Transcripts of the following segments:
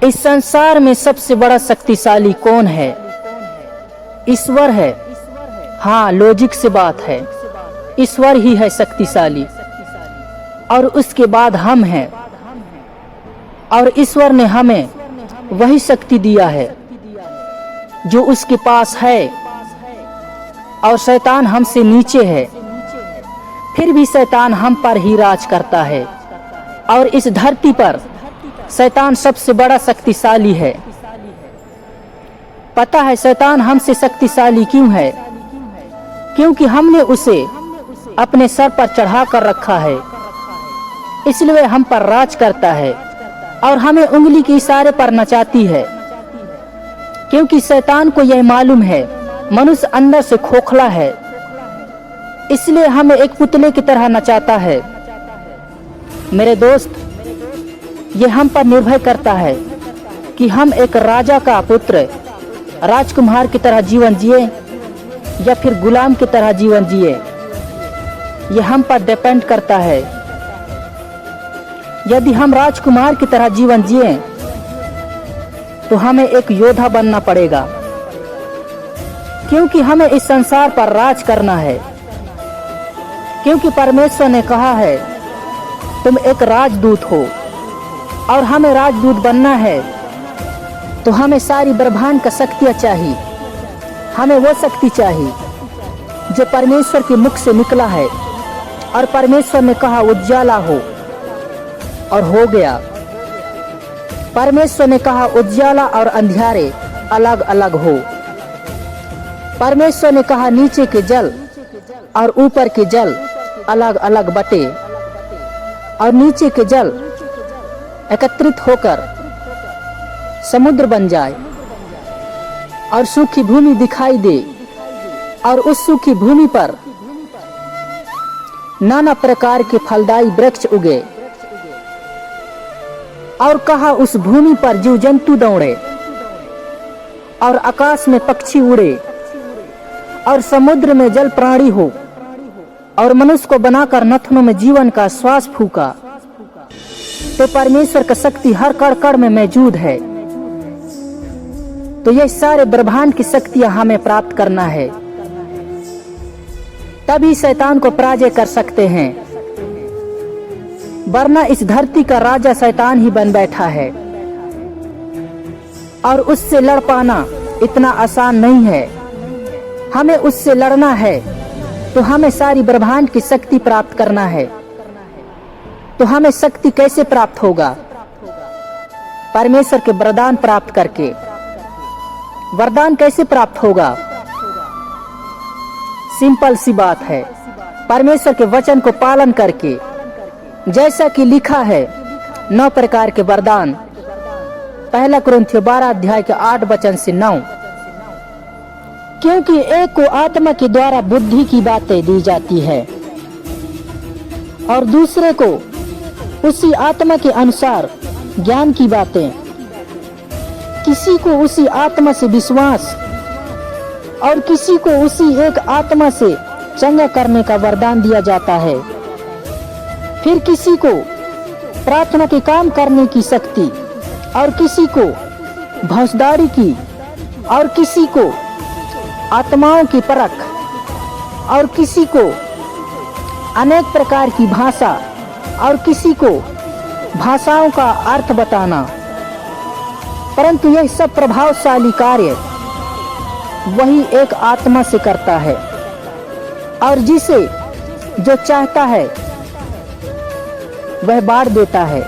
इस संसार में सबसे बड़ा शक्तिशाली कौन है? ईश्वर है। हाँ, लॉजिक से बात है, ईश्वर ही है शक्तिशाली और उसके बाद हम हैं। और ईश्वर ने हमें वही शक्ति दिया है जो उसके पास है। और शैतान हमसे नीचे है, फिर भी शैतान हम पर ही राज करता है। और इस धरती पर शैतान सबसे बड़ा शक्तिशाली है। पता है शैतान हमसे शक्तिशाली क्यों है? क्योंकि हमने उसे अपने सर पर चढ़ा कर रखा है, इसलिए हम पर राज करता है और हमें उंगली के इशारे पर नचाती है। क्योंकि शैतान को यह मालूम है मनुष्य अंदर से खोखला है, इसलिए हमें एक पुतले की तरह नचाता है। मेरे दोस्त, ये हम पर निर्भर करता है कि हम एक राजा का पुत्र, राजकुमार की तरह जीवन जिए या फिर गुलाम की तरह जीवन जिए। यह हम पर डिपेंड करता है। यदि हम राजकुमार की तरह जीवन जिए तो हमें एक योद्धा बनना पड़ेगा, क्योंकि हमें इस संसार पर राज करना है। क्योंकि परमेश्वर ने कहा है तुम एक राजदूत हो और हमें राजदूत बनना है, तो हमें सारी ब्रह्मांड का शक्तियाँ चाहिए। हमें वो शक्ति चाहिए जो परमेश्वर के मुख से निकला है। और परमेश्वर ने कहा उजाला हो और हो गया। परमेश्वर ने कहा उजाला और अंधियारे अलग अलग हो। परमेश्वर ने कहा नीचे के जल और ऊपर के जल अलग अलग बटे और नीचे के जल एकत्रित होकर समुद्र बन जाए और सूखी भूमि दिखाई दे। और उस सूखी भूमि पर नाना प्रकार के फलदायी वृक्ष उगे। और कहा उस भूमि पर जीव जंतु दौड़े और आकाश में पक्षी उड़े और समुद्र में जल प्राणी हो। और मनुष्य को बनाकर नथनों में जीवन का श्वास फूका। तो परमेश्वर का शक्ति हर कण कण में मौजूद है। तो ये सारे ब्रह्मांड की शक्तियां हमें प्राप्त करना है, तभी शैतान को पराजय कर सकते हैं। वरना इस धरती का राजा शैतान ही बन बैठा है और उससे लड़ पाना इतना आसान नहीं है। हमें उससे लड़ना है तो हमें सारी ब्रह्मांड की शक्ति प्राप्त करना है। तो हमें शक्ति कैसे प्राप्त होगा? परमेश्वर के वरदान प्राप्त करके। वरदान कैसे प्राप्त होगा? सिंपल सी बात है, परमेश्वर के वचन को पालन करके। जैसा कि लिखा है 9 प्रकार के वरदान, 1 कुरिन्थियों 12 अध्याय के 8 वचन से 9। क्योंकि एक को आत्मा के द्वारा बुद्धि की बातें दी जाती है और दूसरे को उसी आत्मा के अनुसार ज्ञान की बातें। किसी को उसी आत्मा से विश्वास और किसी को उसी एक आत्मा से चंगा करने का वरदान दिया जाता है। फिर किसी को प्रार्थना के काम करने की शक्ति और किसी को भौंसदारी की और किसी को आत्माओं की परख और किसी को अनेक प्रकार की भाषा और किसी को भाषाओं का अर्थ बताना। परंतु यह सब प्रभावशाली कार्य वही एक आत्मा से करता है और जिसे जो चाहता है वह बांट देता है।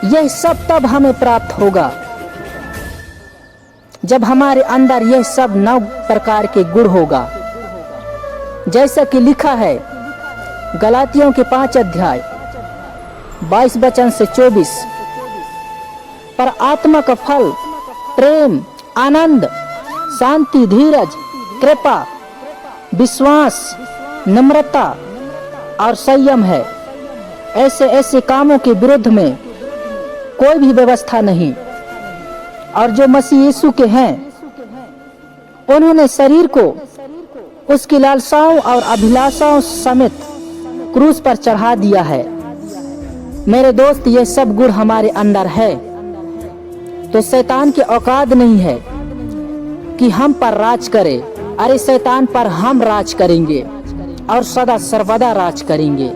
यह सब तब हमें प्राप्त होगा जब हमारे अंदर यह सब 9 प्रकार के गुण होगा। जैसा कि लिखा है गलातियों के 5 अध्याय 22 वचन से 24। पर आत्मा का फल प्रेम, आनंद, शांति, धीरज, कृपा, विश्वास, नम्रता और संयम है। ऐसे ऐसे कामों के विरुद्ध में कोई भी व्यवस्था नहीं। और जो मसीह यीशु के हैं उन्होंने शरीर को उसकी लालसाओं और अभिलाषाओं समेत क्रूस पर चढ़ा दिया है। मेरे दोस्त, ये सब गुण हमारे अंदर है तो शैतान की औकात नहीं है कि हम पर राज करे। अरे शैतान पर हम राज करेंगे और सदा सर्वदा राज करेंगे।